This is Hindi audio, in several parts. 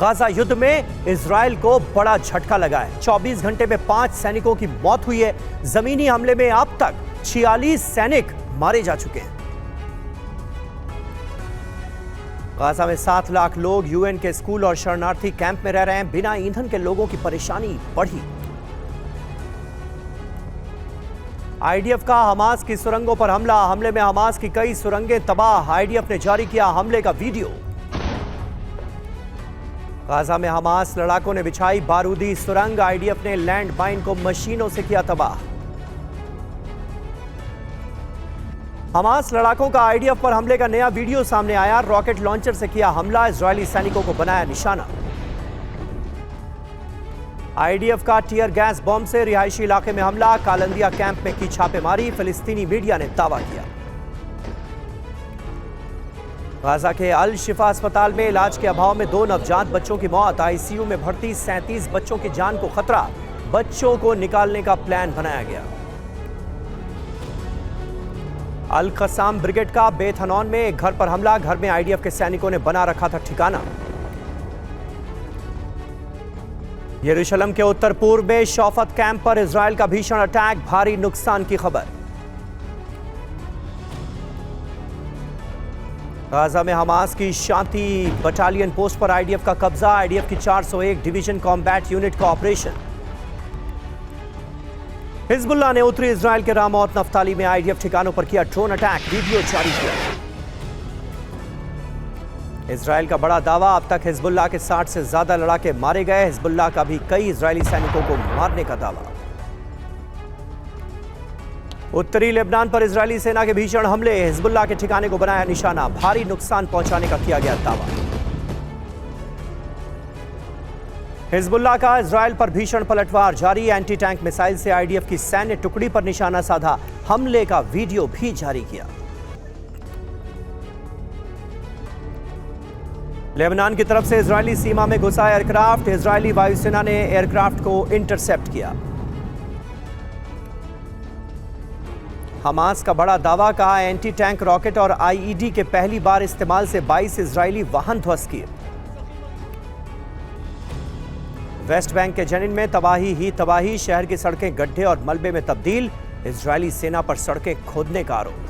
गाजा युद्ध में इजराइल को बड़ा झटका लगा है। 24 घंटे में 5 सैनिकों की मौत हुई है। जमीनी हमले में अब तक 46 सैनिक मारे जा चुके हैं। गाजा में 7 लाख लोग यूएन के स्कूल और शरणार्थी कैंप में रह रहे हैं। बिना ईंधन के लोगों की परेशानी बढ़ी। आईडीएफ का हमास की सुरंगों पर हमला। हमले में हमास की कई सुरंगें तबाह। आईडीएफ ने जारी किया हमले का वीडियो। गाजा में हमास लड़ाकों ने बिछाई बारूदी सुरंग। आईडीएफ ने लैंड माइन को मशीनों से किया तबाह। हमास लड़ाकों का आईडीएफ पर हमले का नया वीडियो सामने आया। रॉकेट लॉन्चर से किया हमला। इजरायली सैनिकों को बनाया निशाना। आईडीएफ का टीयर गैस बॉम्ब से रिहायशी इलाके में हमला। कालंदिया कैंप में की छापेमारी। फिलिस्तीनी मीडिया ने दावा किया। गाजा के अल शिफा अस्पताल में इलाज के अभाव में 2 नवजात बच्चों की मौत। आईसीयू में भर्ती 37 बच्चों की जान को खतरा। बच्चों को निकालने का प्लान बनाया गया। अल कसाम ब्रिगेड का बेथ हनौन में एक घर पर हमला। घर में आईडीएफ के सैनिकों ने बना रखा था ठिकाना। यरूशलेम के उत्तर पूर्व में शौफत कैंप पर इजराइल का भीषण अटैक। भारी नुकसान की खबर। गाजा में हमास की शांति बटालियन पोस्ट पर आईडीएफ का कब्जा। आईडीएफ की 401 डिवीजन कॉम्बैट यूनिट का ऑपरेशन। हिजबुल्लाह ने उत्तरी इजराइल के रामौत नफ्ताली में आईडीएफ ठिकानों पर किया ड्रोन अटैक। वीडियो जारी किया। इजराइल का बड़ा दावा। अब तक हिजबुल्लाह के 60 से ज्यादा लड़ाके मारे गए। हिजबुल्लाह का भी कई इजरायली सैनिकों को मारने का दावा। उत्तरी लेबनान पर इजरायली सेना के भीषण हमले। हिजबुल्लाह के ठिकाने को बनाया निशाना। भारी नुकसान पहुंचाने का किया गया दावा। हिजबुल्लाह का इजराइल पर भीषण पलटवार जारी। एंटी टैंक मिसाइल से आईडीएफ की सैन्य टुकड़ी पर निशाना साधा। हमले का वीडियो भी जारी किया। लेबनान की तरफ से इजरायली सीमा में घुसा एयरक्राफ्ट। इजरायली वायुसेना ने एयरक्राफ्ट को इंटरसेप्ट किया। हमास का बड़ा दावा। कहा एंटी टैंक रॉकेट और आईईडी के पहली बार इस्तेमाल से 22 इजरायली वाहन ध्वस्त किए। वेस्ट बैंक के जनिन में तबाही ही तबाही। शहर की सड़कें गड्ढे और मलबे में तब्दील। इजरायली सेना पर सड़कें खोदने का आरोप।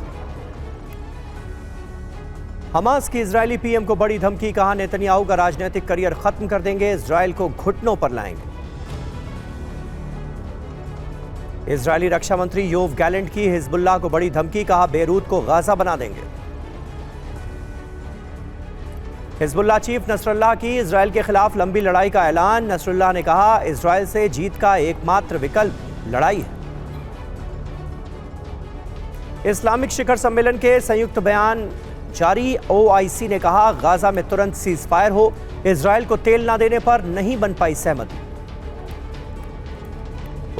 हमास की इजरायली पीएम को बड़ी धमकी। कहा नेतन्याहू का राजनीतिक करियर खत्म कर देंगे। इजरायल को घुटनों पर लाएंगे। इजरायली रक्षा मंत्री योव गैलेंट की हिजबुल्लाह को बड़ी धमकी। कहा बेरूत को गाजा बना देंगे। हिजबुल्लाह चीफ नसरुल्लाह की इजरायल के खिलाफ लंबी लड़ाई का ऐलान। नसरुल्लाह ने कहा इजरायल से जीत का एकमात्र विकल्प लड़ाई है। इस्लामिक शिखर सम्मेलन के संयुक्त बयान जारी। ओआईसी ने कहा गाजा में तुरंत सीज फायर हो। इजरायल को तेल न देने पर नहीं बन पाई सहमति।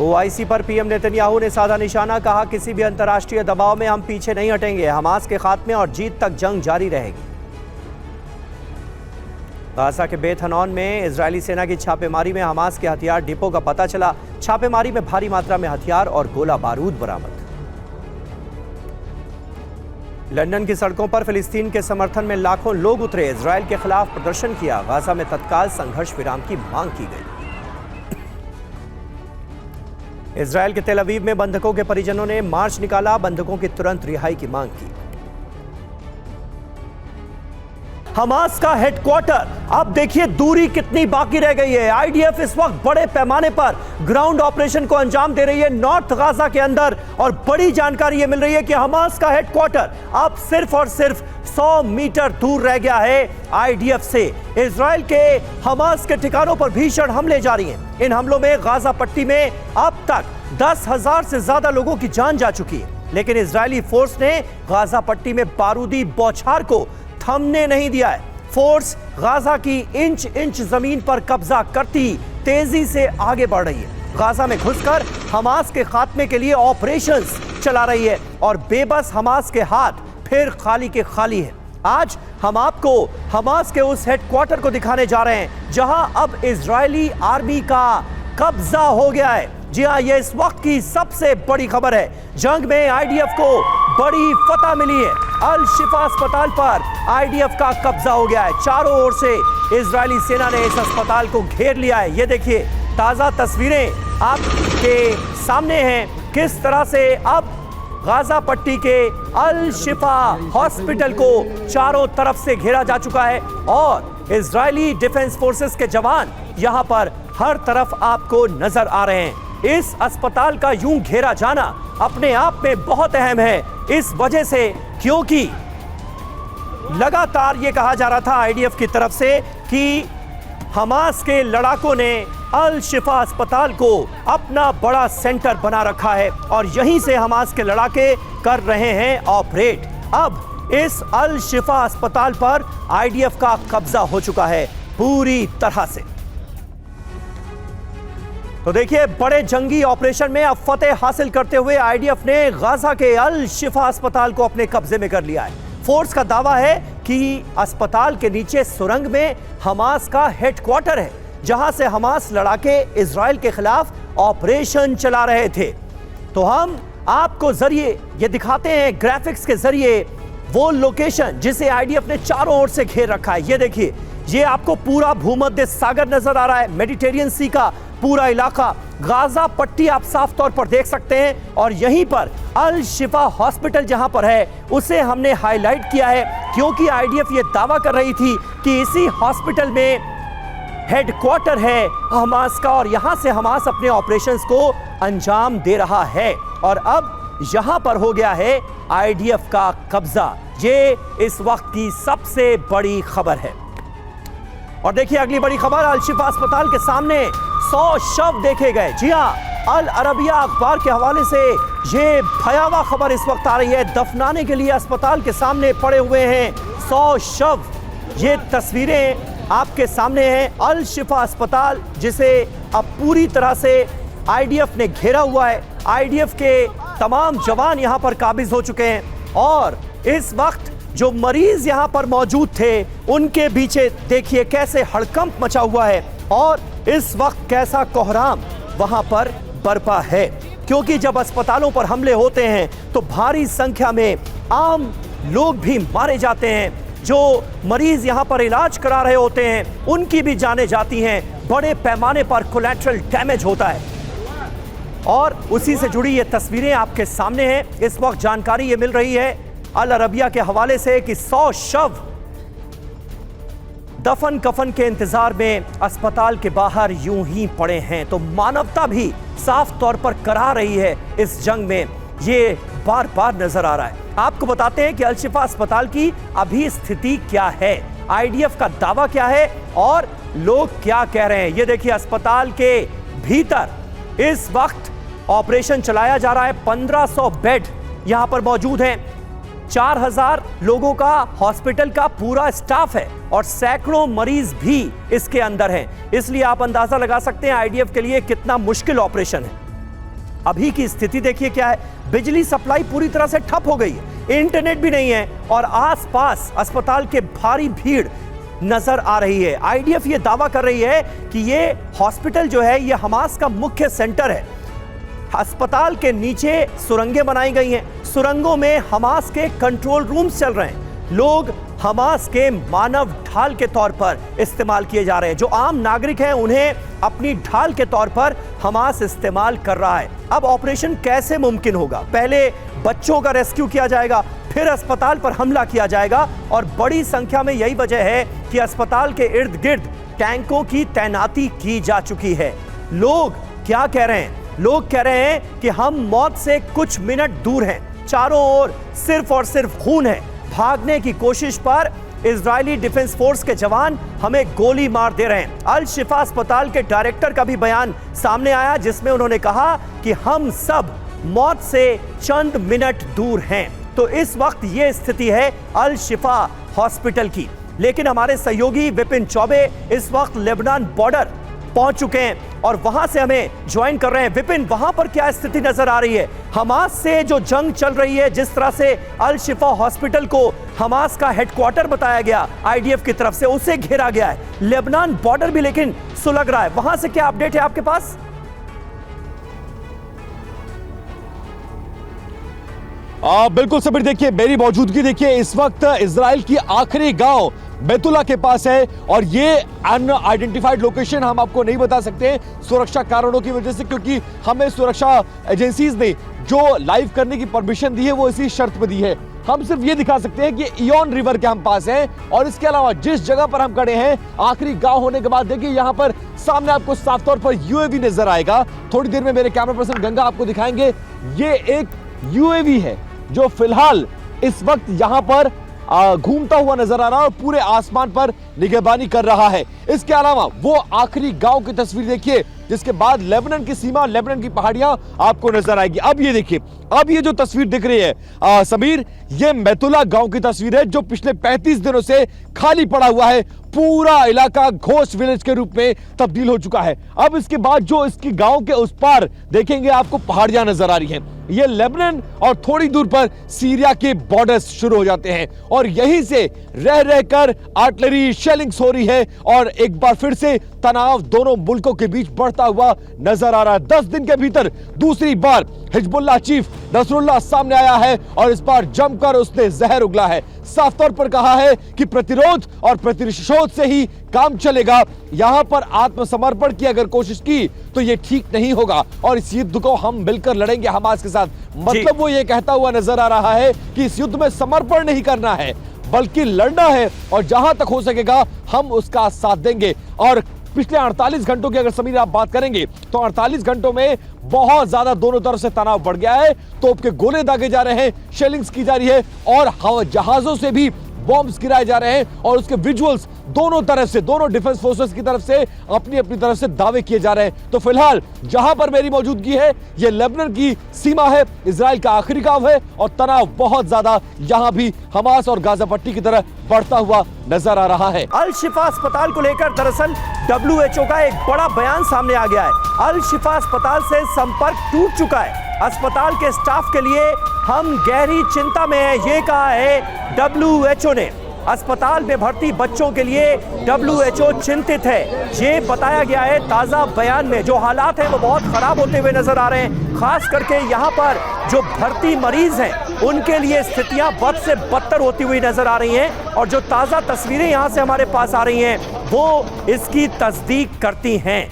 ओआईसी पर पीएम नेतन्याहू ने साधा निशाना। कहा किसी भी अंतर्राष्ट्रीय दबाव में हम पीछे नहीं हटेंगे। हमास के खात्मे और जीत तक जंग जारी रहेगी। गाजा के बेथ हनौन में इजरायली सेना की छापेमारी में हमास के हथियार डिपो का पता चला। छापेमारी में भारी मात्रा में हथियार और गोला बारूद बरामद। लंदन की सड़कों पर फिलिस्तीन के समर्थन में लाखों लोग उतरे। इजरायल के खिलाफ प्रदर्शन किया। गाजा में तत्काल संघर्ष विराम की मांग की गई। इजरायल के तेल अवीव में बंधकों के परिजनों ने मार्च निकाला। बंधकों की तुरंत रिहाई की मांग की। हमास का हेडक्वार्टर अब देखिए दूरी कितनी बाकी रह गई है। आईडीएफ इस वक्त बड़े पैमाने पर ग्राउंड ऑपरेशन को अंजाम दे रही है नॉर्थ गाजा के अंदर। और बड़ी जानकारी यह मिल रही है कि हमास का हेडक्वार्टर अब सिर्फ और सिर्फ 100 मीटर दूर रह गया है आईडीएफ से। इजरायल के हमास के ठिकानों पर भीषण हमले जारी हैं। इन हमलों में गाजा पट्टी में अब तक 10,000 से ज्यादा लोगों की जान जा चुकी है। लेकिन इजरायली फोर्स ने गाजा पट्टी में बारूदी बौछार को थमने नहीं दिया है। फोर्स गाजा की इंच इंच जमीन पर कब्जा करती तेजी से आगे बढ़ रही है। गाजा में घुसकर हमास के खात्मे के लिए ऑपरेशंस चला रही है और बेबस हमास के हाथ फिर खाली के खाली है। आज हम आपको हमास के उस हेडक्वार्टर को दिखाने जा रहे हैं जहां अब इजरायली आर्मी का कब्जा हो गया है। जी हां, यह इस वक्त की सबसे बड़ी खबर है। जंग में आईडीएफ को बड़ी फतह मिली है। अल शिफा अस्पताल पर आईडीएफ का कब्जा हो गया है। चारों ओर से इजरायली सेना ने इस अस्पताल को घेर लिया है। ये देखिए ताजा तस्वीरें आपके सामने हैं, किस तरह से अब गाजा पट्टी के अल शिफा हॉस्पिटल को चारों तरफ से घेरा जा चुका है और इजरायली डिफेंस फोर्सेस के जवान यहां पर हर तरफ आपको नजर आ रहे हैं। इस अस्पताल का यूं घेरा जाना अपने आप में बहुत अहम है, इस वजह से क्योंकि लगातार यह कहा जा रहा था आईडीएफ की तरफ से कि हमास के लड़ाकों ने अल शिफा अस्पताल को अपना बड़ा सेंटर बना रखा है और यहीं से हमास के लड़ाके कर रहे हैं ऑपरेट। अब इस अल शिफा अस्पताल पर आईडीएफ का कब्जा हो चुका है पूरी तरह से। तो देखिए बड़े जंगी ऑपरेशन में अब फतेह हासिल करते हुए आईडीएफ ने गाजा के अल शिफा अस्पताल को अपने कब्जे में कर लिया है। फोर्स का दावा है कि अस्पताल के नीचे सुरंग में हमास का हेडक्वार्टर है, जहां से हमास लड़ाके इजराइल के खिलाफ ऑपरेशन चला रहे थे। तो हम आपको जरिए ये दिखाते हैं ग्राफिक्स के जरिए वो लोकेशन जिसे आईडीएफ ने चारों ओर से घेर रखा है। ये देखिए, ये आपको पूरा भूमध्य सागर नजर आ रहा है, मेडिटेरियन सी का पूरा इलाका, गाजा पट्टी आप साफ तौर पर देख सकते हैं और यहीं पर अल शिफा हॉस्पिटल जहां पर है उसे हमने हाईलाइट किया है क्योंकि आईडीएफ ये दावा कर रही थी कि इसी हॉस्पिटल में हेडक्वार्टर है हमास का और यहां से हमास अपने ऑपरेशंस को अंजाम दे रहा है और अब यहां पर हो गया है आईडीएफ का कब्जा। ये इस वक्त की सबसे बड़ी खबर है। और देखिए अगली बड़ी खबर, अल शिफा अस्पताल के सामने 100 शव देखे गए। जी हां, अल अरबिया अखबार के हवाले से ये भयावह खबर इस वक्त आ रही है। दफनाने के लिए अस्पताल के सामने पड़े हुए हैं 100 शव। ये तस्वीरें आपके सामने हैं अल शिफा अस्पताल जिसे अब पूरी तरह से आईडीएफ ने घेरा हुआ है। आईडीएफ के तमाम जवान यहां पर काबिज हो चुके हैं और इस वक्त जो मरीज यहां पर मौजूद थे उनके पीछे देखिए कैसे हड़कंप मचा हुआ है और इस वक्त कैसा कोहराम वहां पर बरपा है क्योंकि जब अस्पतालों पर हमले होते हैं तो भारी संख्या में आम लोग भी मारे जाते हैं। जो मरीज यहां पर इलाज करा रहे होते हैं उनकी भी जानें जाती हैं, बड़े पैमाने पर कोलैटरल डैमेज होता है और उसी से जुड़ी ये तस्वीरें आपके सामने हैं। इस वक्त जानकारी ये मिल रही है अल अरबिया के हवाले से कि 100 शव दफन कफन के इंतजार में अस्पताल के बाहर यूं ही पड़े हैं। तो मानवता भी साफ तौर पर करा रही है इस जंग में, ये बार बार नजर आ रहा है। आपको बताते हैं कि अल शिफा अस्पताल की अभी स्थिति क्या है, आईडीएफ का दावा क्या है और लोग क्या कह रहे हैं। ये देखिए अस्पताल के भीतर इस वक्त ऑपरेशन चलाया जा रहा है। 1500 बेड यहां पर मौजूद हैं, 4000 लोगों का हॉस्पिटल का पूरा स्टाफ है और सैकड़ों मरीज भी इसके अंदर हैं। इसलिए आप अंदाजा लगा सकते हैं आईडीएफ के लिए कितना मुश्किल ऑपरेशन है। अभी की स्थिति देखिए क्या है, बिजली सप्लाई पूरी तरह से ठप हो गई है, इंटरनेट भी नहीं है और आसपास अस्पताल के भारी भीड़ नजर आ रही है। आईडीएफ ये दावा कर रही है कि ये हॉस्पिटल जो है ये हमास का मुख्य सेंटर है। अस्पताल के नीचे सुरंगें बनाई गई हैं, सुरंगों में हमास के कंट्रोल रूम्स चल रहे हैं, लोग हमास के मानव ढाल के तौर पर इस्तेमाल किए जा रहे हैं। जो आम नागरिक हैं उन्हें अपनी ढाल के तौर पर हमास इस्तेमाल कर रहा है। अब ऑपरेशन कैसे मुमकिन होगा? पहले बच्चों का रेस्क्यू किया जाएगा, फिर अस्पताल पर हमला किया जाएगा और बड़ी संख्या में यही वजह है कि अस्पताल के इर्द गिर्द टैंकों की तैनाती की जा चुकी है। लोग क्या कह रहे हैं? लोग कह रहे हैं कि हम मौत से कुछ मिनट दूर हैं, चारों ओर सिर्फ और सिर्फ खून है। भागने की कोशिश पर इजरायली डिफेंस फोर्स के जवान हमें गोली मार दे रहे हैं। अल शिफा अस्पताल के डायरेक्टर का भी बयान सामने आया जिसमें उन्होंने कहा कि हम सब मौत से चंद मिनट दूर हैं। तो इस वक्त ये स्थिति है अल शिफा हॉस्पिटल की। लेकिन हमारे सहयोगी विपिन चौबे इस वक्त लेबनान बॉर्डर पहुंच चुके हैं और वहां से हमें ज्वाइन कर रहे हैं। विपिन, वहां पर क्या स्थिति नजर आ रही है? हमास से जो जंग चल रही है, जिस तरह से अल शिफा हॉस्पिटल को हमास का हेडक्वार्टर बताया गया आईडीएफ की तरफ से, उसे घेरा गया है, लेबनान बॉर्डर भी लेकिन सुलग रहा है, वहां से क्या अपडेट है आपके पास? बिल्कुल सबीर, देखिए मेरी मौजूदगी देखिए इस वक्त इजराइल की आखिरी गांव बैतुल्ला के पास है और ये अनआइडेंटिफाइड लोकेशन हम आपको नहीं बता सकते सुरक्षा कारणों की वजह से, क्योंकि हमें सुरक्षा एजेंसीज ने जो लाइव करने की परमिशन दी है वो इसी शर्त पे दी है। हम सिर्फ ये दिखा सकते हैं कि इयोन रिवर के हम पास हैं और इसके अलावा जिस जगह पर हम खड़े हैं आखिरी गांव होने के बाद देखिए यहाँ पर सामने आपको साफ तौर पर यूएवी नजर आएगा। थोड़ी देर में मेरे कैमरा पर्सन गंगा आपको दिखाएंगे। ये एक यूएवी है जो फिलहाल इस वक्त यहाँ पर घूमता हुआ नजर आ रहा है और पूरे आसमान पर निगरानी कर रहा है। इसके अलावा वो आखिरी गांव की तस्वीर देखिए जिसके बाद लेबनान की सीमा, लेबनान की पहाड़ियां आपको नजर आएगी। अब ये देखिए, अब ये जो तस्वीर दिख रही है समीर, ये बैतुल्ला गांव की तस्वीर है जो पिछले 35 दिनों से खाली पड़ा हुआ है। पूरा इलाका घोस्ट विलेज के रूप में तब्दील हो चुका है। अब इसके बाद जो इसकी गांव के उस पार देखेंगे आपको पहाड़ियां नजर आ रही हैं। ये लेबनान और थोड़ी दूर पर सीरिया के बॉर्डर्स शुरू हो जाते हैं और यहीं से रह रहकर आर्टिलरी शेलिंग्स हो रही है और एक बार फिर से तनाव दोनों मुल्कों के बीच बढ़ता हुआ नजर आ रहा है। 10 दिन के भीतर दूसरी बार हिजबुल्लाह चीफ नसरुल्लाह सामने आया है और इस बार जमकर उसने जहर उगला है। साफ तौर पर कहा है कि प्रतिरोध और प्रतिशोध से ही काम चलेगा। यहां पर आत्मसमर्पण की अगर कोशिश की तो यह ठीक नहीं होगा और इस युद्ध को हम मिलकर लड़ेंगे हमास के साथ। मतलब वो ये कहता हुआ नजर आ रहा है कि इस युद्ध में समर्पण नहीं करना है बल्कि लड़ना है और जहां तक हो सकेगा हम उसका साथ देंगे। और पिछले 48 घंटों की अगर समीर आप बात करेंगे तो 48 घंटों में बहुत ज्यादा दोनों तरफ से तनाव बढ़ गया है। तोप के गोले दागे जा रहे हैं, शेलिंग्स की जा रही है और जहाजों से भी बॉम्ब्स गिराए जा रहे हैं और उसके विजुअल्स दोनों तरफ से, दोनों डिफेंस फोर्सेस की तरफ से अपनी अपनी तरफ से दावे किए जा रहे हैं। तो फिलहाल जहां पर मेरी मौजूदगी है ये लेबनान की सीमा है, इजराइल का आखिरी गांव है और तनाव बहुत ज्यादा यहां भी हमास और गाजा पट्टी की तरह बढ़ता हुआ नजर आ रहा है। अल शिफा अस्पताल को लेकर दरअसल WHO का एक बड़ा बयान सामने आ गया है। अल शिफा अस्पताल से संपर्क टूट चुका है। अस्पताल के स्टाफ के लिए हम गहरी चिंता में हैं, ये कहा है WHO ने। अस्पताल में भर्ती बच्चों के लिए WHO चिंतित है, ये बताया गया है ताजा बयान में। जो हालात हैं वो बहुत खराब होते हुए नजर आ रहे हैं, खास करके यहाँ पर जो भर्ती मरीज हैं उनके लिए स्थितियां बद से बदतर होती हुई नजर आ रही हैं और जो ताजा तस्वीरें यहाँ से हमारे पास आ रही हैं वो इसकी तस्दीक करती हैं,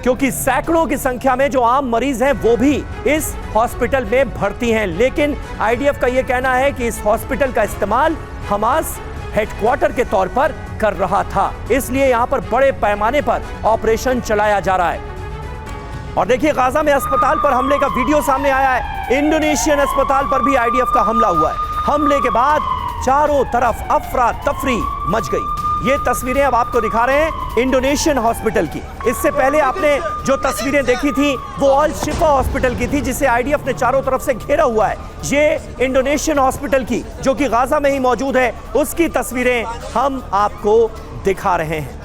क्योंकि सैकड़ों की संख्या में जो आम मरीज हैं वो भी इस हॉस्पिटल में भर्ती हैं। लेकिन IDF का ये कहना है कि इस हॉस्पिटल का इस्तेमाल हमास हेडक्वार्टर के तौर पर कर रहा था, इसलिए यहां पर बड़े पैमाने पर ऑपरेशन चलाया जा रहा है। और देखिए गाजा में अस्पताल पर हमले का वीडियो सामने आया है। इंडोनेशियन अस्पताल पर भी IDF का हमला हुआ है। हमले के बाद चारों तरफ अफरा तफरी मच गई। ये तस्वीरें अब आपको दिखा रहे हैं इंडोनेशियन हॉस्पिटल की। इससे पहले आपने जो तस्वीरें देखी थी वो अल शिफा हॉस्पिटल की थी जिसे IDF ने चारों तरफ से घेरा हुआ है। ये इंडोनेशियन हॉस्पिटल की जो कि गाजा में ही मौजूद है उसकी तस्वीरें हम आपको दिखा रहे हैं।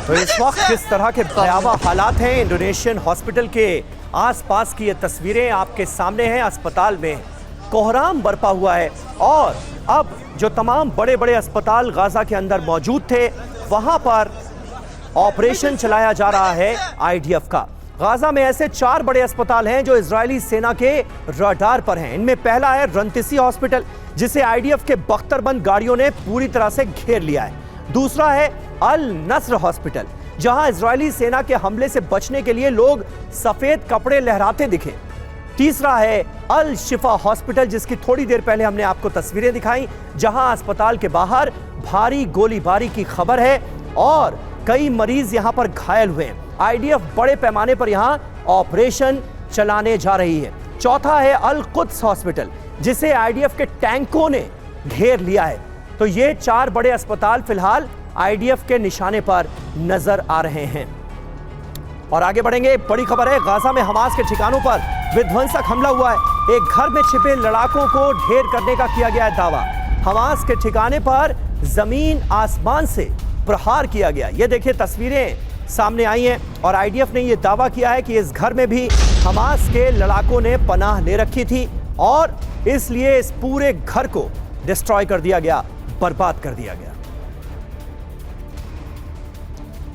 तो इस वक्त किस तरह के भयावह हालात हैं इंडोनेशियन हॉस्पिटल के आसपास की ये तस्वीरें आपके सामने हैं। अस्पताल में कोहराम बरपा हुआ है और अब जो तमाम बड़े बड़े अस्पताल गाजा के अंदर मौजूद थे वहां पर ऑपरेशन चलाया जा रहा है IDF का। गाजा में ऐसे 4 बड़े अस्पताल हैं जो इजरायली सेना के रडार पर हैं। इनमें पहला है रंतिसी हॉस्पिटल जिसे IDF के बख्तरबंद गाड़ियों ने पूरी तरह से घेर लिया है। दूसरा है अल नस्र हॉस्पिटल जहां इजरायली सेना के हमले से बचने के लिए लोग सफेद कपड़े लहराते दिखे। तीसरा है अल शिफा हॉस्पिटल जिसकी थोड़ी देर पहले हमने आपको तस्वीरें दिखाई, जहां अस्पताल के बाहर भारी गोलीबारी की खबर है और कई मरीज यहां पर घायल हुए हैं। IDF बड़े पैमाने पर यहां ऑपरेशन चलाने जा रही है। चौथा है अल कुद्स हॉस्पिटल जिसे IDF के टैंकों ने घेर लिया है। तो ये 4 बड़े अस्पताल फिलहाल IDF के निशाने पर नजर आ रहे हैं। और आगे बढ़ेंगे, बड़ी खबर है गाजा में हमास के ठिकानों पर विध्वंसक हमला हुआ है। एक घर में छिपे लड़ाकों को ढेर करने का किया गया है दावा। हमास के ठिकाने पर जमीन आसमान से प्रहार किया गया। ये देखिए तस्वीरें सामने आई हैं और IDF ने यह दावा किया है कि इस घर में भी हमास के लड़ाकों ने पनाह ले रखी थी। और इसलिए इस पूरे घर को डिस्ट्रॉय कर दिया गया, बर्बाद कर दिया गया।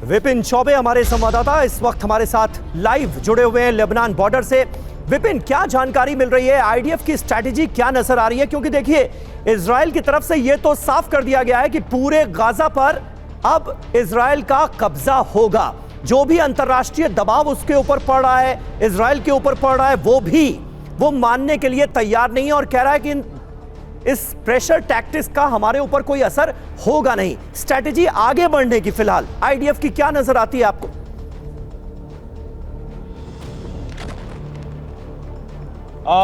विपिन चौबे हमारे संवाददाता इस वक्त हमारे साथ लाइव जुड़े हुए हैं लेबनान बॉर्डर से। विपिन, क्या जानकारी मिल रही है? आईडीएफ की स्ट्रैटेजी क्या नजर आ रही है? क्योंकि देखिए, इजराइल की तरफ से यह तो साफ कर दिया गया है कि पूरे गाजा पर अब इजराइल का कब्जा होगा। जो भी अंतर्राष्ट्रीय दबाव उसके ऊपर पड़ रहा है, इजराइल के ऊपर पड़ रहा है, वो मानने के लिए तैयार नहीं है और कह रहा है कि इस प्रेशर टैक्टिक्स का हमारे ऊपर कोई असर होगा नहीं। स्ट्रैटेजी आगे बढ़ने की फिलहाल आईडीएफ की क्या नजर आती है आपको?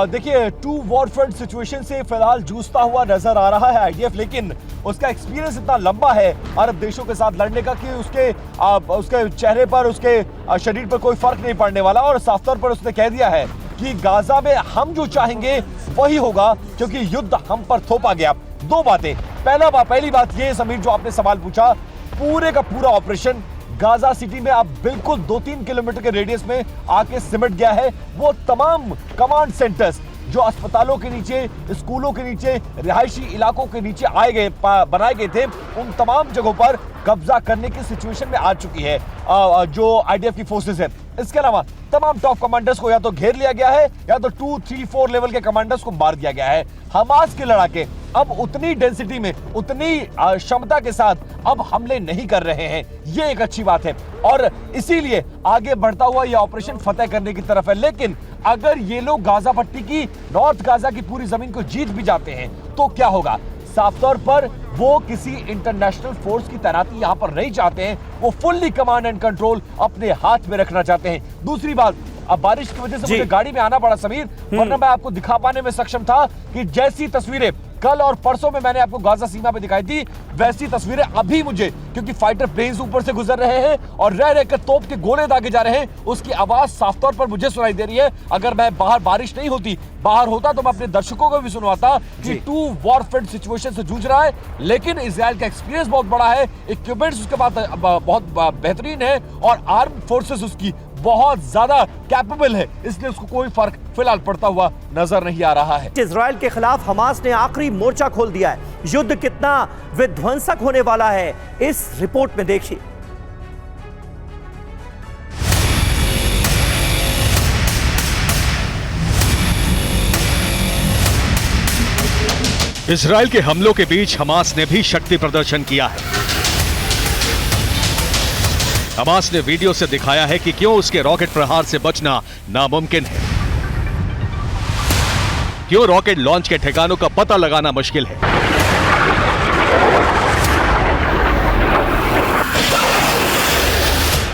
देखिए, टू वॉरफ्रंट सिचुएशन से फिलहाल जूझता हुआ नजर आ रहा है आईडीएफ, लेकिन उसका एक्सपीरियंस इतना लंबा है अरब देशों के साथ लड़ने का कि उसके चेहरे पर, उसके शरीर पर कोई फर्क नहीं पड़ने वाला। और साफ तौर पर उसने कह दिया है कि गाजा में हम जो चाहेंगे वही होगा, क्योंकि युद्ध हम पर थोपा गया। दो बातें, पहली बात ये समीर, जो आपने सवाल पूछा, पूरे का पूरा ऑपरेशन गाजा सिटी में अब बिल्कुल 2-3 किलोमीटर के रेडियस में आके सिमट गया है। वो तमाम कमांड सेंटर्स जो अस्पतालों के नीचे, स्कूलों के नीचे, रिहायशी इलाकों के नीचे बनाए गए थे, उन तमाम जगहों पर कब्जा करने की सिचुएशन में आ चुकी है जो आईडीएफ की फोर्सेस है। इसके अलावा तमाम टॉप कमांडर्स को या तो घेर लिया गया है या तो 2, 3, 4 लेवल के कमांडर्स को मार दिया गया है। हमास के लड़ाके अब उतनी डेंसिटी में, उतनी क्षमता के साथ अब हमले नहीं कर रहे हैं। ये एक अच्छी बात है और इसीलिए आगे बढ़ता हुआ यह ऑपरेशन फतेह करने की तरफ है। लेकिन अगर ये लोग गाजा पट्टी की, नॉर्थ गाजा की पूरी जमीन को जीत भी जाते हैं तो क्या होगा? साफ तौर पर वो किसी इंटरनेशनल फोर्स की तैनाती यहां पर नहीं चाहते हैं। वो फुल्ली कमांड एंड कंट्रोल अपने हाथ में रखना चाहते हैं। दूसरी बात, अब बारिश की वजह से मुझे गाड़ी में आना पड़ा समीर, वरना मैं आपको दिखा पाने में सक्षम था कि जैसी तस्वीरें कल और परसों में मैंने आपको गाजा सीमा पे दिखाई थी, वैसी तस्वीरें अभी मुझे, क्योंकि फाइटर प्लेन्स ऊपर से गुजर रहे हैं और रह रहकर तोप के गोले दागे जा रहे हैं, उसकी आवाज साफ तौर पर मुझे सुनाई दे रही है। अगर मैं बाहर बारिश नहीं होती, बाहर होता, तो मैं अपने दर्शकों को भी सुनवाता कि टू वॉरफ्रंट सिचुएशन से जूझ रहा है। लेकिन इजराइल का एक्सपीरियंस बहुत बड़ा है, इक्विपमेंट्स उसके पास बहुत बेहतरीन है और आर्म फोर्सेस उसकी बहुत ज्यादा कैपेबल है, इसलिए उसको कोई फर्क फिलहाल पड़ता हुआ नजर नहीं आ रहा है। इजराइल के खिलाफ हमास ने आखिरी मोर्चा खोल दिया है। युद्ध कितना विध्वंसक होने वाला है, इस रिपोर्ट में देखिए। इजराइल के हमलों के बीच हमास ने भी शक्ति प्रदर्शन किया है। हमास ने वीडियो से दिखाया है कि क्यों उसके रॉकेट प्रहार से बचना नामुमकिन है, क्यों रॉकेट लॉन्च के ठिकानों का पता लगाना मुश्किल है।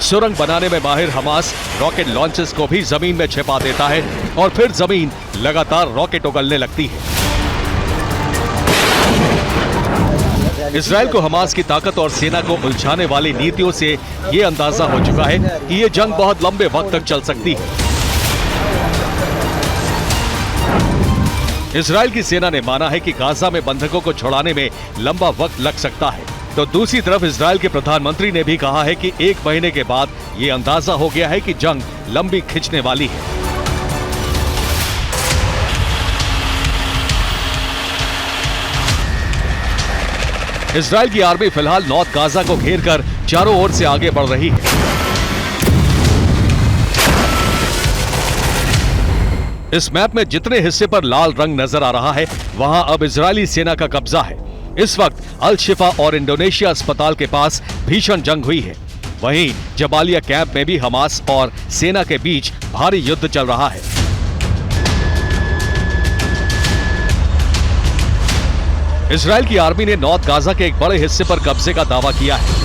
सुरंग बनाने में माहिर हमास रॉकेट लॉन्चेस को भी जमीन में छिपा देता है और फिर जमीन लगातार रॉकेट उगलने लगती है। इजराइल को हमास की ताकत और सेना को उलझाने वाली नीतियों से यह अंदाजा हो चुका है कि यह जंग बहुत लंबे वक्त तक चल सकती है। इजराइल की सेना ने माना है कि गाजा में बंधकों को छुड़ाने में लंबा वक्त लग सकता है, तो दूसरी तरफ इजराइल के प्रधानमंत्री ने भी कहा है कि 1 महीने के बाद यह अंदाजा हो गया है कि जंग लंबी खिंचने वाली है। इजराइल की आर्मी फिलहाल नॉर्थ गाजा को घेरकर चारों ओर से आगे बढ़ रही है। इस मैप में जितने हिस्से पर लाल रंग नजर आ रहा है, वहां अब इजरायली सेना का कब्जा है। इस वक्त अल शिफा और इंडोनेशिया अस्पताल के पास भीषण जंग हुई है। वहीं जबालिया कैंप में भी हमास और सेना के बीच भारी युद्ध चल रहा है। इजराइल की आर्मी ने नॉर्थ गाजा के एक बड़े हिस्से पर कब्जे का दावा किया है।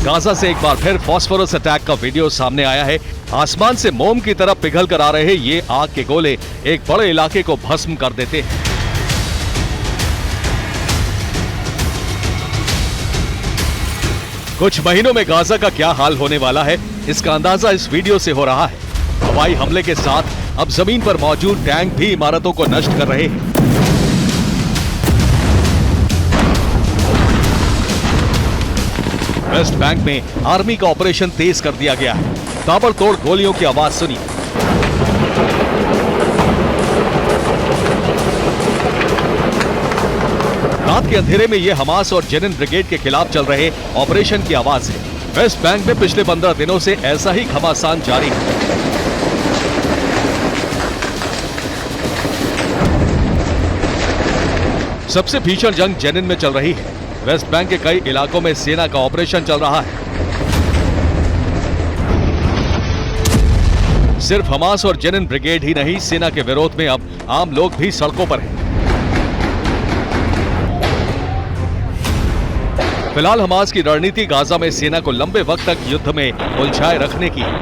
गाजा से एक बार फिर फास्फोरस अटैक का वीडियो सामने आया है। आसमान से मोम की तरफ पिघल कर आ रहे ये आग के गोले एक बड़े इलाके को भस्म कर देते हैं। कुछ महीनों में गाजा का क्या हाल होने वाला है, इसका अंदाजा इस वीडियो से हो रहा है। हवाई हमले के साथ अब जमीन पर मौजूद टैंक भी इमारतों को नष्ट कर रहे हैं। वेस्ट बैंक में आर्मी का ऑपरेशन तेज कर दिया गया है। ताबड़तोड़ गोलियों की आवाज सुनी। रात के अंधेरे में यह हमास और जेनिन ब्रिगेड के खिलाफ चल रहे ऑपरेशन की आवाज है। वेस्ट बैंक में पिछले 15 दिनों से ऐसा ही घमासान जारी है। सबसे भीषण जंग जेनिन में चल रही है। वेस्ट बैंक के कई इलाकों में सेना का ऑपरेशन चल रहा है। सिर्फ हमास और जेनिन ब्रिगेड ही नहीं, सेना के विरोध में अब आम लोग भी सड़कों पर हैं। फिलहाल हमास की रणनीति गाजा में सेना को लंबे वक्त तक युद्ध में उलझाए रखने की है।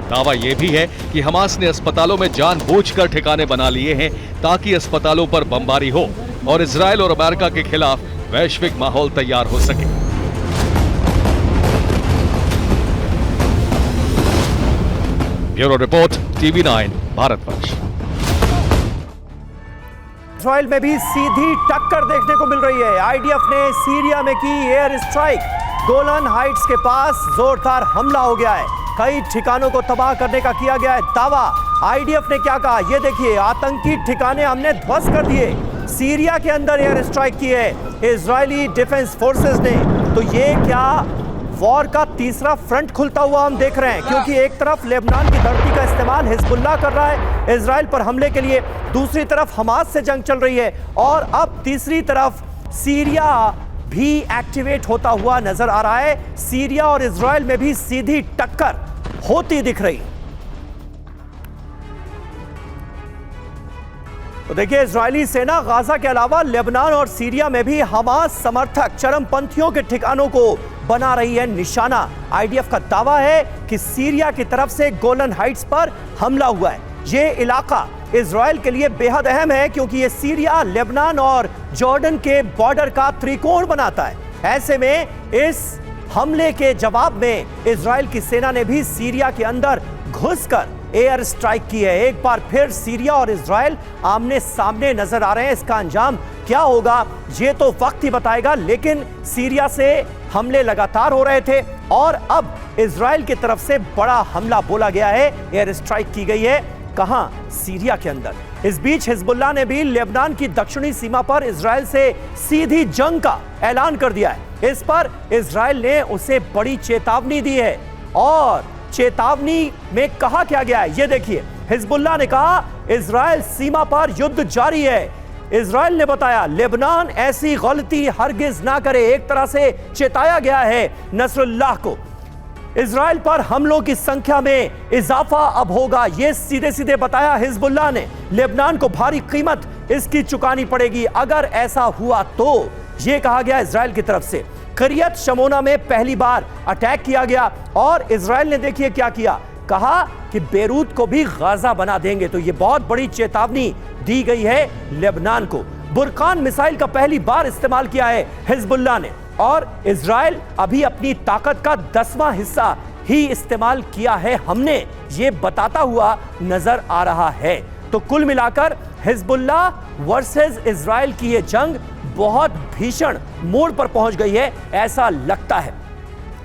दावा यह भी है कि हमास ने अस्पतालों में जानबूझकर ठिकाने बना लिए हैं ताकि अस्पतालों पर बमबारी हो और इजराइल और अमेरिका के खिलाफ वैश्विक माहौल तैयार हो सके। Bureau report, TV9 Bharatvarsh. Israel में भी सीधी टक्कर देखने को मिल रही है। आईडीएफ ने सीरिया में की एयर स्ट्राइक। गोलन हाइट्स के पास जोरदार हमला हो गया है। कई ठिकानों को तबाह करने का किया गया है दावा। आईडीएफ ने क्या कहा, यह देखिए, आतंकी ठिकाने हमने ध्वस्त कर दिए। सीरिया के अंदर एयर स्ट्राइक की है इजरायली डिफेंस फोर्सेस ने। तो ये क्या वॉर का तीसरा फ्रंट खुलता हुआ हम देख रहे हैं, क्योंकि एक तरफ लेबनान की धरती का इस्तेमाल हिजबुल्लाह कर रहा है इजराइल पर हमले के लिए, दूसरी तरफ हमास से जंग चल रही है और अब तीसरी तरफ सीरिया भी एक्टिवेट होता हुआ नजर आ रहा है। सीरिया और इजराइल में भी सीधी टक्कर होती दिख रही। तो देखिए, इजरायली सेना गाजा के अलावा लेबनान और सीरिया में भी हमास समर्थक चरमपंथियों के ठिकानों को बना रही है निशाना। आईडीएफ का दावा है कि सीरिया की तरफ से गोलन हाइट्स पर हमला हुआ है। ये इलाका इजराइल के लिए बेहद अहम है क्योंकि ये सीरिया, लेबनान और जॉर्डन के बॉर्डर का त्रिकोण बनाता है। ऐसे में इस हमले के जवाब में इजराइल की सेना ने भी सीरिया के अंदर घुसकर एयर स्ट्राइक की है। एक बार फिर सीरिया और इजराइल आमने सामने नजर आ रहे हैं। इसका अंजाम क्या होगा ये तो वक्त ही बताएगा, लेकिन सीरिया से हमले लगातार हो रहे थे और अब इजराइल की तरफ से बड़ा हमला बोला गया है, एयर स्ट्राइक की गई है। कहां? सीरिया के अंदर। इस बीच हिजबुल्लाह ने भी लेबनान की दक्षिणी सीमा पर इजराइल से सीधी जंग का ऐलान कर दिया है। इस पर इजराइल ने उसे बड़ी चेतावनी दी है और चेतावनी में कहा क्या गया है, ये देखिए। हिजबुल्लाह ने कहा इजराइल सीमा पर युद्ध जारी है। इजराइल ने बताया लेबनान ऐसी गलती हरगिज ना करे। एक तरह से चेताया गया है नसरुल्लाह को। इजराइल पर हमलों की संख्या में इजाफा अब होगा, यह सीधे सीधे बताया हिजबुल्लाह ने। लेबनान को भारी कीमत इसकी चुकानी पड़ेगी अगर ऐसा हुआ तो, यह कहा गया इजराइल की तरफ से। करियत शमोना में पहली बार अटैक किया गया और इजराइल ने देखिए क्या किया, कहा कि बेरूत को भी गाजा बना देंगे। तो यह बहुत बड़ी चेतावनी दी गई है लेबनान को। बुरकान मिसाइल का पहली बार इस्तेमाल किया है हिजबुल्लाह ने और इजराइल अभी अपनी ताकत का 10वां हिस्सा ही इस्तेमाल किया है हमने, ये बताता हुआ नजर आ रहा है। तो कुल मिलाकर हिजबुल्लाह वर्सेस इजराइल की यह जंग बहुत भीषण मोड़ पर पहुंच गई है, ऐसा लगता है।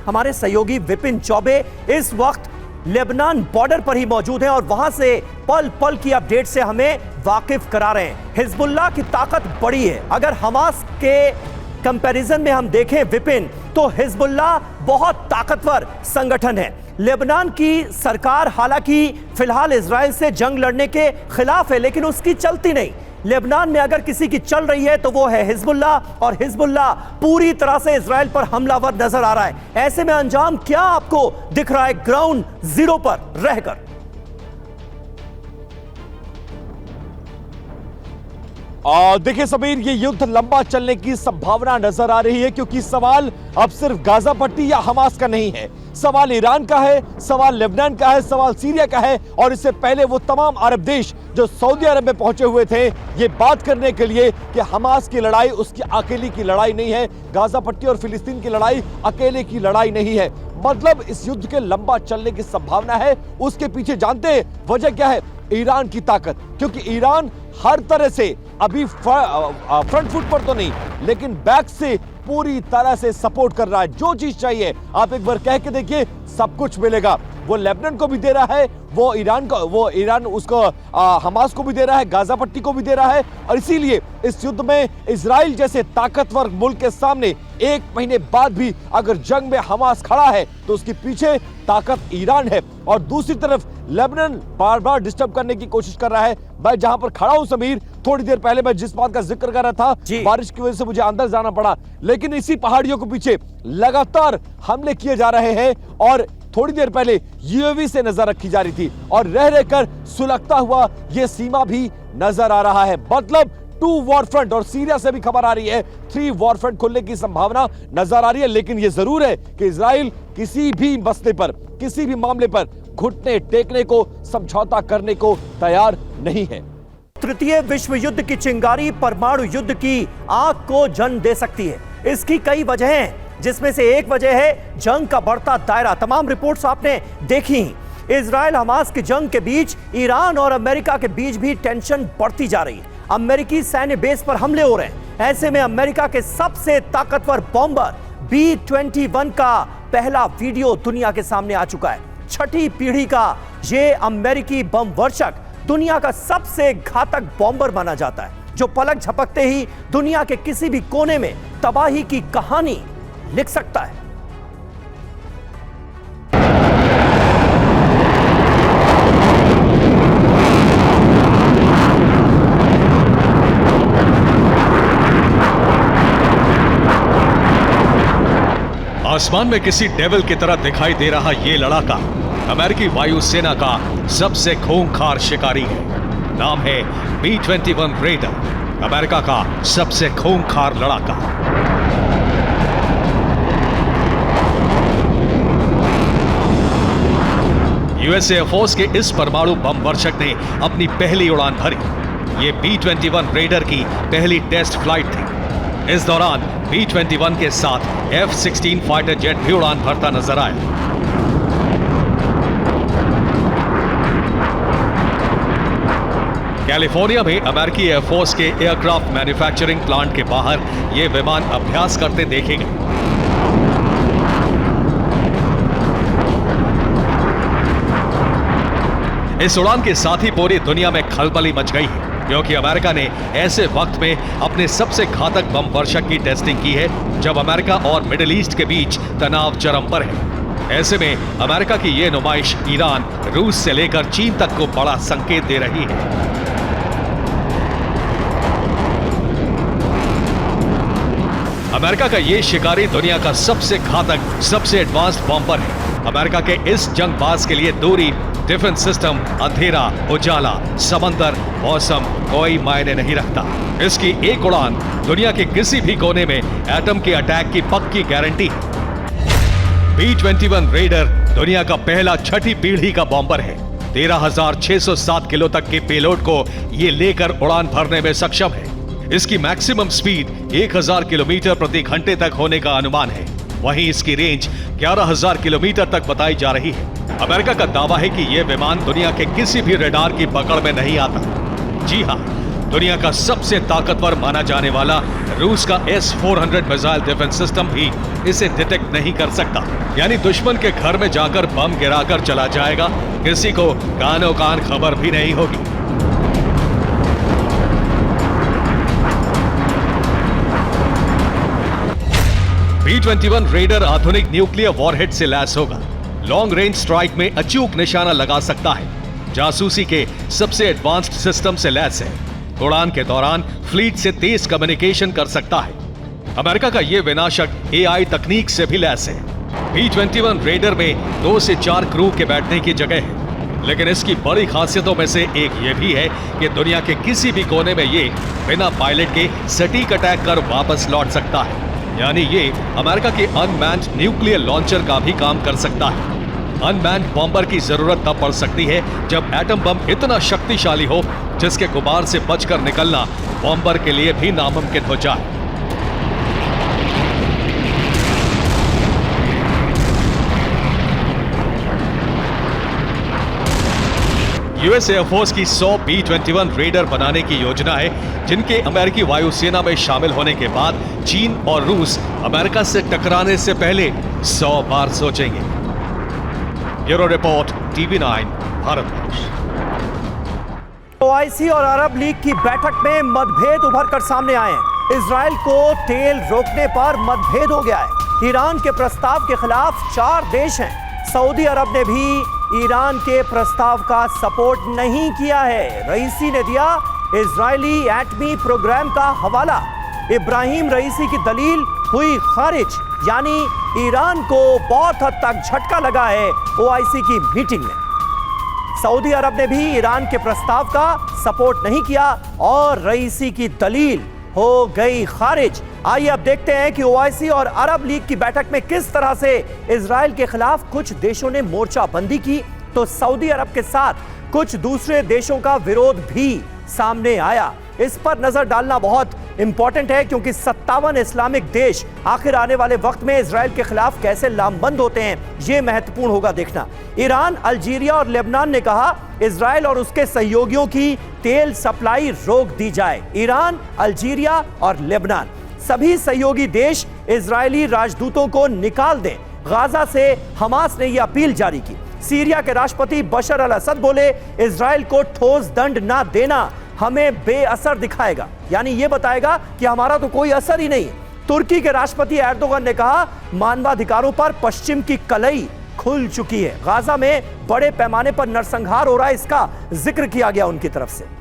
हमारे सहयोगी विपिन चौबे इस वक्त लेबनान बॉर्डर पर ही मौजूद हैं और वहां से पल पल की अपडेट से हमें वाकिफ करा रहे हैं। हिजबुल्लाह की ताकत बड़ी है। अगर हमास के कंपैरिजन में हम देखें विपिन, तो हिजबुल्लाह बहुत ताकतवर संगठन है। लेबनान की सरकार हालांकि फिलहाल इजराइल से जंग लड़ने के खिलाफ है, लेकिन उसकी चलती नहीं। लेबनान में अगर किसी की चल रही है तो वो है हिजबुल्लाह और हिजबुल्लाह पूरी तरह से इजराइल पर हमलावर नजर आ रहा है। ऐसे में अंजाम क्या आपको दिख रहा है ग्राउंड जीरो पर रहकर? देखिए समीर, ये युद्ध लंबा चलने की संभावना नजर आ रही है क्योंकि सवाल अब सिर्फ गाजा पट्टी या हमास का नहीं है। सवाल ईरान का है, सवाल लेबनान का है, सवाल सीरिया का है और इससे पहले वो तमाम अरब देश जो सऊदी अरब में पहुंचे हुए थे ये बात करने के लिए कि हमास की लड़ाई उसकी अकेले की लड़ाई नहीं है, गाजा पट्टी और फिलिस्तीन की लड़ाई अकेले की लड़ाई नहीं है। मतलब इस युद्ध के लंबा चलने की संभावना है। उसके पीछे जानते हैं वजह क्या है? ईरान की ताकत, क्योंकि ईरान हर तरह से अभी फ्रंट फुट पर तो नहीं लेकिन बैक से पूरी तरह से सपोर्ट कर रहा है। जो चीज चाहिए आप एक बार कह के देखिए, सब कुछ मिलेगा। वो लेबनान को भी दे रहा है, वो ईरान उसको हमास को भी दे रहा है, गाजा पट्टी को भी दे रहा है। और इसीलिए इस युद्ध में इजराइल जैसे ताकतवर मुल्क के सामने 1 महीने बाद भी अगर जंग में हमास खड़ा है तो उसके पीछे ताकत ईरान है। और दूसरी तरफ लेबनान बार बार डिस्टर्ब करने की कोशिश कर रहा है। मैं जहां पर खड़ा हूं समीर, थोड़ी देर पहले मैं जिस बात का जिक्र कर रहा था, बारिश की वजह से मुझे अंदर जाना पड़ा, लेकिन इसी पहाड़ियों के पीछे लगातार हमले किए जा रहे हैं। और थोड़ी देर पहले यूएवी से नजर रखी जा रही थी और रह रहकर सुलगता हुआ यह सीमा भी नजर आ रहा है। मतलब 2 वॉर फ्रंट, और सीरिया से भी खबर आ रही है 3 वॉर फ्रंट खुलने की संभावना नजर आ रही है। लेकिन यह जरूर है कि इजराइल किसी भी मसले पर, किसी भी मामले पर घुटने टेकने को, समझौता करने को तैयार नहीं है। तृतीय विश्व युद्ध की चिंगारी परमाणु युद्ध की आग को जन्म दे सकती है। इसकी कई वजहें हैं, जिसमें से एक वजह है जंग का बढ़ता दायरा। तमाम रिपोर्ट्स आपने देखी। इजराइल हमास की जंग के बीच ईरान और अमेरिका के बीच भी टेंशन बढ़ती जा रही है। अमेरिकी सैन्य बेस पर हमले हो रहे हैं। ऐसे में अमेरिका के सबसे ताकतवर बॉम्बर B-21 का पहला वीडियो दुनिया के सामने आ चुका है। 6ठी पीढ़ी का यह अमेरिकी बम वर्षक दुनिया का सबसे घातक बॉम्बर माना जाता है, जो पलक झपकते ही दुनिया के किसी भी कोने में तबाही की कहानी लिख सकता है। आसमान में किसी डेविल की तरह दिखाई दे रहा ये लड़ाका अमेरिकी वायुसेना का सबसे खूंखार शिकारी है। नाम है B-21 रेडर, अमेरिका का सबसे खूंखार लड़ाका। यूएस एयरफोर्स के इस परमाणु बम वर्षक ने अपनी पहली उड़ान भरी। ये B-21 रेडर की पहली टेस्ट फ्लाइट थी। इस दौरान B-21 के साथ F-16 फाइटर जेट भी उड़ान भरता नजर आया। कैलिफोर्निया में अमेरिकी एयरफोर्स के एयरक्राफ्ट मैन्युफैक्चरिंग प्लांट के बाहर ये विमान अभ्यास करते देखे गए। इस उड़ान के साथ ही पूरी दुनिया में खलबली मच गई है, क्योंकि अमेरिका ने ऐसे वक्त में अपने सबसे घातक बम वर्षक की टेस्टिंग की है जब अमेरिका और मिडिल ईस्ट के बीच तनाव चरम पर है। ऐसे में अमेरिका की यह नुमाइश ईरान, रूस से लेकर चीन तक को बड़ा संकेत दे रही है। अमेरिका का यह शिकारी दुनिया का सबसे घातक, सबसे एडवांस्ड बॉम्बर है। अमेरिका के इस जंगबाज के लिए दूरी, डिफेंस सिस्टम, अंधेरा, उजाला, समंदर, मौसम कोई मायने नहीं रखता। इसकी एक उड़ान दुनिया के किसी भी कोने में एटम के अटैक की पक्की गारंटी है। B-21 रेडर दुनिया का पहला 6ठी पीढ़ी का बॉम्बर है। 13,607 किलो तक के पेलोड को ये लेकर उड़ान भरने में सक्षम है। इसकी मैक्सिमम स्पीड 1000 किलोमीटर प्रति घंटे तक होने का अनुमान है। वहीं इसकी रेंज 11,000 किलोमीटर तक बताई जा रही है। अमेरिका का दावा है कि यह विमान दुनिया के किसी भी रडार की पकड़ में नहीं आता। जी हां, दुनिया का सबसे ताकतवर माना जाने वाला रूस का S-400 मिसाइल डिफेंस सिस्टम भी इसे डिटेक्ट नहीं कर सकता। यानी दुश्मन के घर में जाकर बम गिराकर चला जाएगा, किसी को कानो कान खबर भी नहीं होगी। B-21 रेडर आधुनिक न्यूक्लियर वॉरहेड से लैस होगा। लॉन्ग रेंज स्ट्राइक में अचूक निशाना लगा सकता है। जासूसी के सबसे एडवांस्ड सिस्टम से लैस है। उड़ान के दौरान फ्लीट से तेज कम्युनिकेशन कर सकता है। अमेरिका का यह विनाशक AI तकनीक से भी लैस है। B-21 रेडर में 2 से 4 क्रू के बैठने की जगह है, लेकिन इसकी बड़ी खासियतों में से एक यह भी है कि दुनिया के किसी भी कोने में ये बिना पायलट के सटीक अटैक कर वापस लौट सकता है। यानी ये अमेरिका के अनमैन्ड न्यूक्लियर लॉन्चर का भी काम कर सकता है। अनमैन्ड बॉम्बर की जरूरत तब पड़ सकती है जब एटम बम इतना शक्तिशाली हो जिसके गुबार से बचकर निकलना बॉम्बर के लिए भी नामुमकिन हो जाए। यूएस एयरफोर्स की 100 B-21 रेडर बनाने की योजना है, जिनके अमेरिकी वायुसेना में शामिल होने के बाद चीन और रूस अमेरिका से टकराने से पहले 100 बार सोचेंगे। Bureau report TV9 Bharatvarsh. OIC और अरब लीग की बैठक में मतभेद उभर कर सामने आए हैं। इजराइल को तेल रोकने पर मतभेद हो गया है। ईरान के प्रस्ताव के खिलाफ 4 देश हैं। सऊदी अरब ने भी ईरान के प्रस्ताव का सपोर्ट नहीं किया है। रईसी ने दिया इजरायली एटमी प्रोग्राम का हवाला। इब्राहिम रईसी की दलील हुई खारिज, यानी ईरान को बहुत हद तक झटका लगा है ओआईसी की मीटिंग में। सऊदी अरब ने भी ईरान के प्रस्ताव का सपोर्ट नहीं किया और रईसी की दलील हो गई खारिज। आइए अब देखते हैं कि ओआईसी और अरब लीग की बैठक में किस तरह से इजराइल के खिलाफ कुछ देशों ने मोर्चाबंदी की, तो सऊदी अरब के साथ कुछ दूसरे देशों का विरोध भी सामने आया। इस पर नजर डालना बहुत इंपॉर्टेंट है, क्योंकि 57 इस्लामिक देश आखिर आने वाले वक्त में इजराइल के खिलाफ कैसे लामबंद होते हैं, यह महत्वपूर्ण होगा देखना। ईरान, अल्जीरिया और लेबनान ने कहा इजराइल और उसके सहयोगियों की तेल सप्लाई रोक दी जाए। ईरान, अल्जीरिया और लेबनान सभी सहयोगी देश इजरायली राजदूतों को निकाल दें। गाजा से हमास ने यह अपील जारी की। सीरिया के राष्ट्रपति बशर अल असद बोले इजराइल को ठोस दंड ना देना हमें बेअसर दिखाएगा, यानी यह बताएगा कि हमारा तो कोई असर ही नहीं है। तुर्की के राष्ट्रपति एर्दोगन ने कहा मानवाधिकारों पर पश्चिम की कलई खुल चुकी है। गाजा में बड़े पैमाने पर नरसंहार हो रहा है, इसका जिक्र किया गया उनकी तरफ से।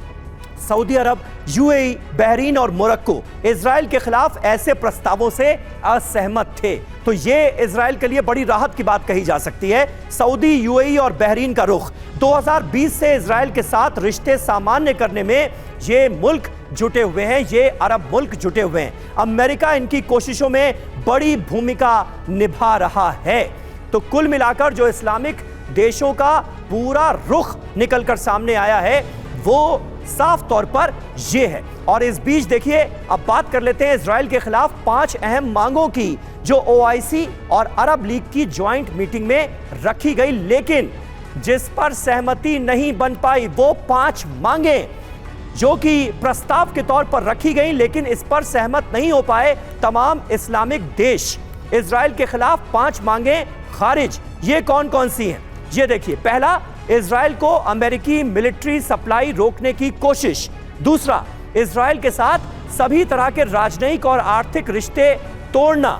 सऊदी अरब, यूएई, बहरीन और मोरक्को इजराइल के खिलाफ ऐसे प्रस्तावों से असहमत थे, तो ये इजराइल के लिए बड़ी राहत की बात कही जा सकती है। सऊदी, यूएई और बहरीन का रुख 2020 से इजराइल के साथ रिश्ते सामान्य करने में ये मुल्क जुटे हुए हैं, ये अरब मुल्क जुटे हुए हैं। अमेरिका इनकी कोशिशों में बड़ी भूमिका निभा रहा है। तो कुल मिलाकर जो इस्लामिक देशों का पूरा रुख निकलकर सामने आया है वो साफ तौर पर यह है। और इस बीच देखिए, अब बात कर लेते हैं इजराइल के खिलाफ 5 अहम मांगों की, जो ओआईसी और अरब लीग की ज्वाइंट मीटिंग में रखी गई, लेकिन जिस पर सहमति नहीं बन पाई। वो 5 मांगे जो कि प्रस्ताव के तौर पर रखी गई, लेकिन इस पर सहमत नहीं हो पाए तमाम इस्लामिक देश। इजराइल के खिलाफ 5 मांगे खारिज। ये कौन कौन सी हैं? ये देखिए, पहला, इजराइल को अमेरिकी मिलिट्री सप्लाई रोकने की कोशिश। दूसरा, इजराइल के साथ सभी तरह के राजनयिक और आर्थिक रिश्ते तोड़ना।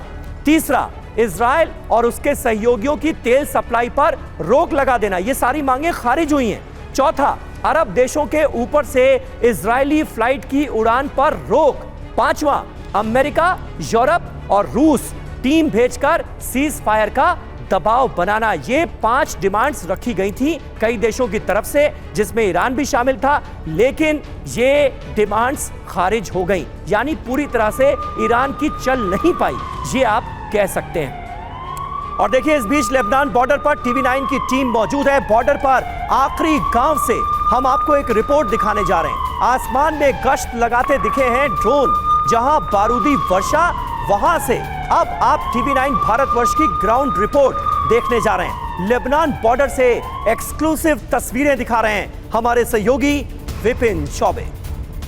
तीसरा, इजराइल और उसके सहयोगियों की तेल सप्लाई पर रोक लगा देना। ये सारी मांगे खारिज हुई हैं। चौथा, अरब देशों के ऊपर से इजरायली फ्लाइट की उड़ान पर रोक। पांचवा, अमेरिका, यूरोप और रूस टीम भेजकर सीज फायर का दबाव बनाना। ये 5 डिमांड्स रखी गई थी कई देशों की तरफ से, जिसमें ईरान भी शामिल था, लेकिन ये डिमांड्स खारिज हो गई, यानी पूरी तरह से ईरान की चल नहीं पाई, ये आप कह सकते हैं। और देखिए, इस बीच लेबनान बॉर्डर पर TV9 की टीम मौजूद है। बॉर्डर पर आखिरी गांव से हम आपको एक रिपोर्ट दिखाने जा रहे हैं। आसमान में गश्त लगाते दिखे हैं ड्रोन, जहां बारूदी वर्षा, वहां से अब आप TV9 भारतवर्ष की ग्राउंड रिपोर्ट देखने जा रहे हैं। लेबनान बॉर्डर से एक्सक्लूसिव तस्वीरें दिखा रहे हैं हमारे सहयोगी विपिन चौबे।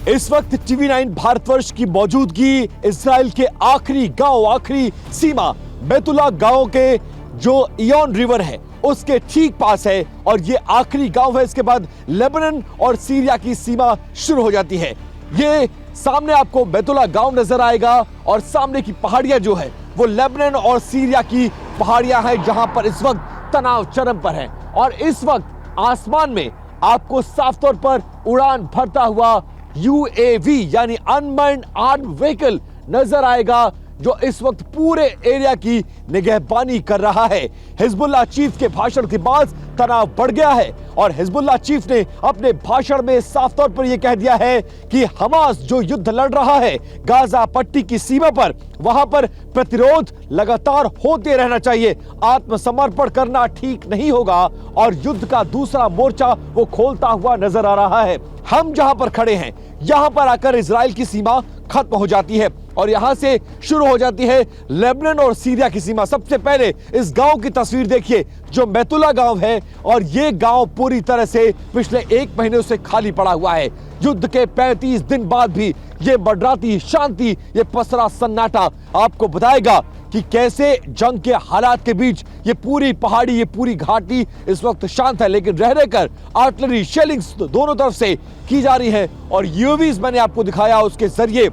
इस वक्त TV9 भारतवर्ष की मौजूदगी इजराइल के आखिरी गांव, आखिरी सीमा बैतुल्ला गांव के जो इयोन रिवर है उसके ठीक पास है, और ये आखिरी गांव है। इसके बाद लेबनान और सीरिया की सीमा शुरू हो जाती है। ये सामने आपको बैतुल्ला गांव नजर आएगा, और सामने की पहाड़ियां जो है वो लेबनान और सीरिया की पहाड़ियां हैं, जहां पर इस वक्त तनाव चरम पर है। और इस वक्त आसमान में आपको साफ तौर पर उड़ान भरता हुआ UAV यानी अनमैन्ड आर्म्ड व्हीकल नजर आएगा, जो इस वक्त पूरे एरिया की निगहबानी कर रहा है। हिजबुल्लाह चीफ के भाषण के बाद तनाव बढ़ गया है, और हिजबुल्लाह चीफ ने अपने भाषण में साफ तौर पर यह कह दिया है कि हमास जो युद्ध लड़ रहा है गाजा पट्टी की सीमा पर, वहां पर प्रतिरोध लगातार होते रहना चाहिए। आत्मसमर्पण करना ठीक नहीं होगा, और युद्ध का दूसरा मोर्चा वो खोलता हुआ नजर आ रहा है। हम जहां पर खड़े हैं, यहां पर आकर इजराइल की सीमा खत्म हो जाती है, और यहां से शुरू हो जाती है लेबनान और सीरिया की सीमा। सबसे पहले इस गांव की तस्वीर देखिए, जो बैतुल्ला गांव है, और ये गांव पूरी तरह से पिछले 1 महीने से खाली पड़ा हुआ है। युद्ध के 35 दिन बाद भी ये बढ़ाती शांति, ये पसरा सन्नाटा आपको बताएगा कि कैसे जंग के हालात के बीच ये पूरी पहाड़ी, ये पूरी घाटी इस वक्त शांत है, लेकिन रह रहकर आर्टिलरी शेलिंग्स दोनों तरफ से की जा रही है और यूएवीज मैंने आपको दिखाया, उसके जरिए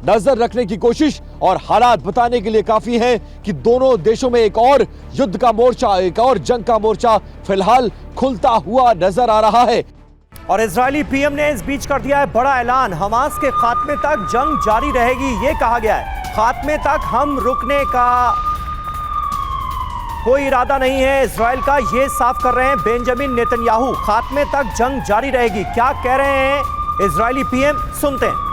नजर रखने की कोशिश और हालात बताने के लिए काफी है कि दोनों देशों में एक और युद्ध का मोर्चा, एक और जंग का मोर्चा फिलहाल खुलता हुआ नजर आ रहा है। और इजरायली पीएम ने इस बीच कर दिया है बड़ा ऐलान, हमास के खात्मे तक जंग जारी रहेगी। ये कहा गया है खात्मे तक हम रुकने का कोई इरादा नहीं है इजराइल का, ये साफ कर रहे हैं बेंजामिन नेतन्याहू। खात्मे तक जंग जारी रहेगी। क्या कह रहे हैं इजरायली पीएम, सुनते हैं।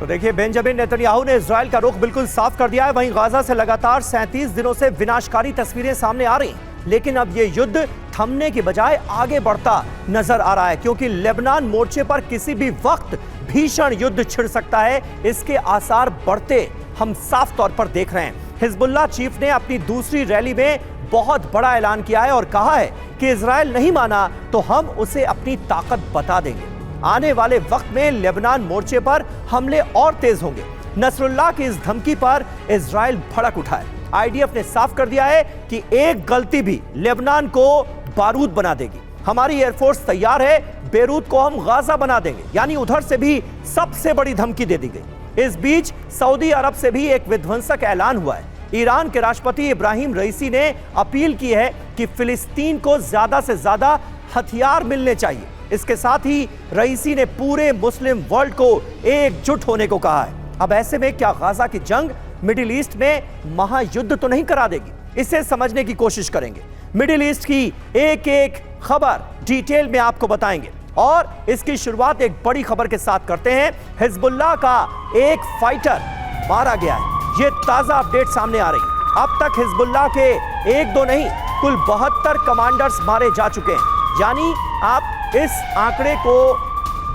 तो देखिए बेंजामिन नेतन्याहू ने इजराइल का रुख बिल्कुल साफ कर दिया है। वहीं गाजा से लगातार 37 दिनों से विनाशकारी तस्वीरें सामने आ रही, लेकिन अब ये युद्ध थमने की बजाय आगे बढ़ता नजर आ रहा है, क्योंकि लेबनान मोर्चे पर किसी भी वक्त भीषण युद्ध छिड़ सकता है। इसके आसार बढ़ते हम साफ तौर पर देख रहे हैं। हिजबुल्लाह चीफ ने अपनी दूसरी रैली में बहुत बड़ा ऐलान किया है और कहा है कि इजराइल नहीं माना तो हम उसे अपनी ताकत बता देंगे। आने वाले वक्त में लेबनान मोर्चे पर हमले और तेज होंगे। नसरुल्लाह की इस धमकी पर इजराइल भड़क उठा है। आईडीएफ ने साफ कर दिया है कि एक गलती भी लेबनान को बारूद बना देगी। हमारी एयरफोर्स तैयार है, बेरूत को हम गाजा बना देंगे, यानी उधर से भी सबसे बड़ी धमकी दे दी गई। इस बीच सऊदी अरब से भी एक विध्वंसक ऐलान हुआ है। ईरान के राष्ट्रपति इब्राहिम रईसी ने अपील की है कि फिलिस्तीन को ज्यादा से ज्यादा हथियार मिलने चाहिए। इसके साथ ही रईसी ने पूरे मुस्लिम वर्ल्ड को एकजुट होने को कहा है। अब ऐसे में क्या गाजा की जंग मिडिल ईस्ट में महायुद्ध तो नहीं करा देगी? इसे समझने की कोशिश करेंगे। मिडिल ईस्ट की एक एक खबर डिटेल में आपको बताएंगे और इसकी शुरुआत एक बड़ी खबर के साथ करते हैं। हिजबुल्लाह का एक फाइटर मारा गया है, ये ताजा अपडेट सामने आ रही है। अब तक हिजबुल्लाह के एक दो नहीं, कुल 72 कमांडर्स मारे जा चुके हैं। यानी आप इस आंकड़े को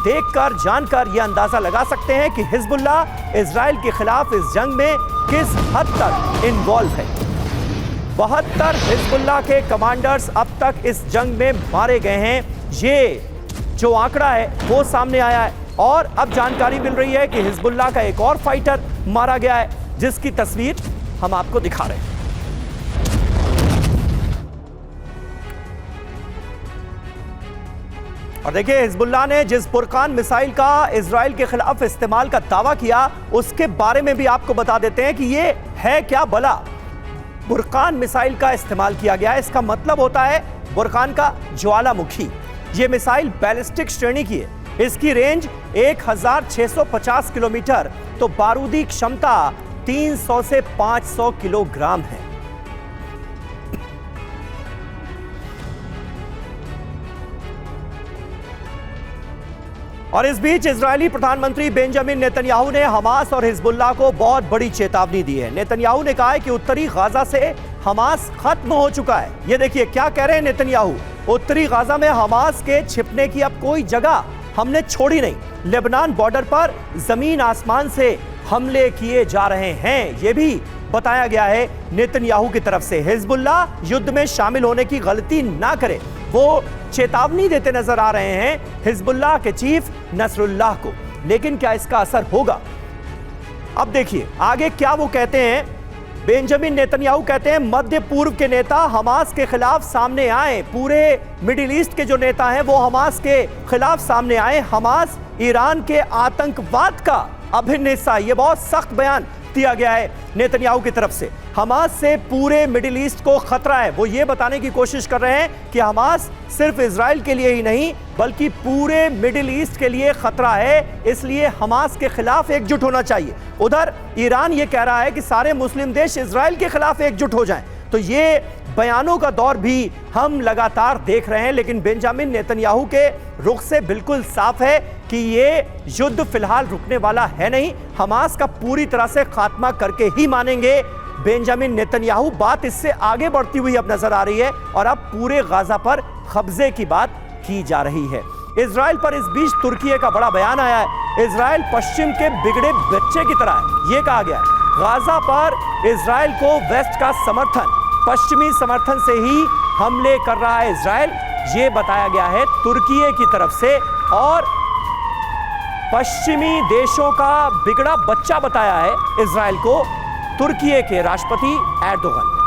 देखकर जानकर यह अंदाजा लगा सकते हैं कि हिजबुल्लाह इजराइल के खिलाफ इस जंग में किस हद तक इन्वॉल्व है। 72 हिजबुल्लाह के कमांडर्स अब तक इस जंग में मारे गए हैं। ये जो आंकड़ा है वो सामने आया है और अब जानकारी मिल रही है कि हिजबुल्लाह का एक और फाइटर मारा गया है, जिसकी तस्वीर हम आपको दिखा रहे हैं। और देखिए हिजबुल्लाह ने जिस बुरकान मिसाइल का इजराइल के खिलाफ इस्तेमाल का दावा किया, उसके बारे में भी आपको बता देते हैं कि ये है क्या भला। बुरकान मिसाइल का इस्तेमाल किया गया, इसका मतलब होता है बुरकान का ज्वालामुखी। ये मिसाइल बैलिस्टिक श्रेणी की है। इसकी रेंज 1650 किलोमीटर तो बारूदी क्षमता 300 से 500 किलोग्राम है। और इस बीच इजरायली प्रधानमंत्री बेंजामिन नेतन्याहू ने हमास और हिजबुल्लाह को बहुत बड़ी चेतावनी दी है। नेतन्याहू ने कहा है कि उत्तरी गाजा से हमास खत्म हो चुका है। ये देखिए क्या कह रहे हैं नेतन्याहू, उत्तरी गाजा में हमास के छिपने की अब कोई जगह हमने छोड़ी नहीं। लेबनान बॉर्डर पर जमीन आसमान से हमले किए जा रहे हैं, ये भी बताया गया है नेतन्याहू की तरफ से। हिजबुल्लाह युद्ध में शामिल होने की गलती ना करे, वो चेतावनी देते नजर आ रहे हैं हिजबुल्लाह के चीफ नसरुल्लाह को। लेकिन क्या इसका असर होगा? अब देखिए आगे क्या वो कहते हैं। बेंजामिन नेतन्याहू कहते हैं मध्य पूर्व के नेता हमास के खिलाफ सामने आए। पूरे मिडिल ईस्ट के जो नेता हैं वो हमास के खिलाफ सामने आए। हमास ईरान के आतंकवाद का अभिन्न हिस्सा। ये बहुत सख्त बयान दिया गया है नेतन्याहू की तरफ से। हमास से पूरे मिडिल ईस्ट को खतरा है। वो ये बताने की कोशिश कर रहे हैं कि हमास सिर्फ इजराइल के लिए ही नहीं बल्कि पूरे मिडिल ईस्ट के लिए खतरा है, इसलिए हमास के खिलाफ एकजुट होना चाहिए। उधर ईरान ये कह रहा है कि सारे मुस्लिम देश इजराइल के खिलाफ एकजुट हो जाएं। तो ये बयानों का दौर भी हम लगातार देख रहे हैं, लेकिन बेंजामिन नेतन्याहू के रुख से बिल्कुल साफ है कि ये युद्ध फिलहाल रुकने वाला है नहीं। हमास का पूरी तरह से खात्मा करके ही मानेंगे बेंजामिन नेतन्याहू। बात इससे आगे बढ़ती हुई अब नजर आ रही है और अब पूरे गाजा पर कब्जे की बात की जा रही है। इजराइल पर इस बीच तुर्की का बड़ा बयान आया है। इजराइल पश्चिम के बिगड़े बच्चे की तरह है, यह कहा गया है। गाजा पर इजराइल को वेस्ट का समर्थन, पश्चिमी समर्थन से ही हमले कर रहा है इजराइल, यह बताया गया है तुर्की की तरफ से। और पश्चिमी देशों का बिगड़ा बच्चा बताया है इजराइल को तुर्की के राष्ट्रपति एर्दोगन ने।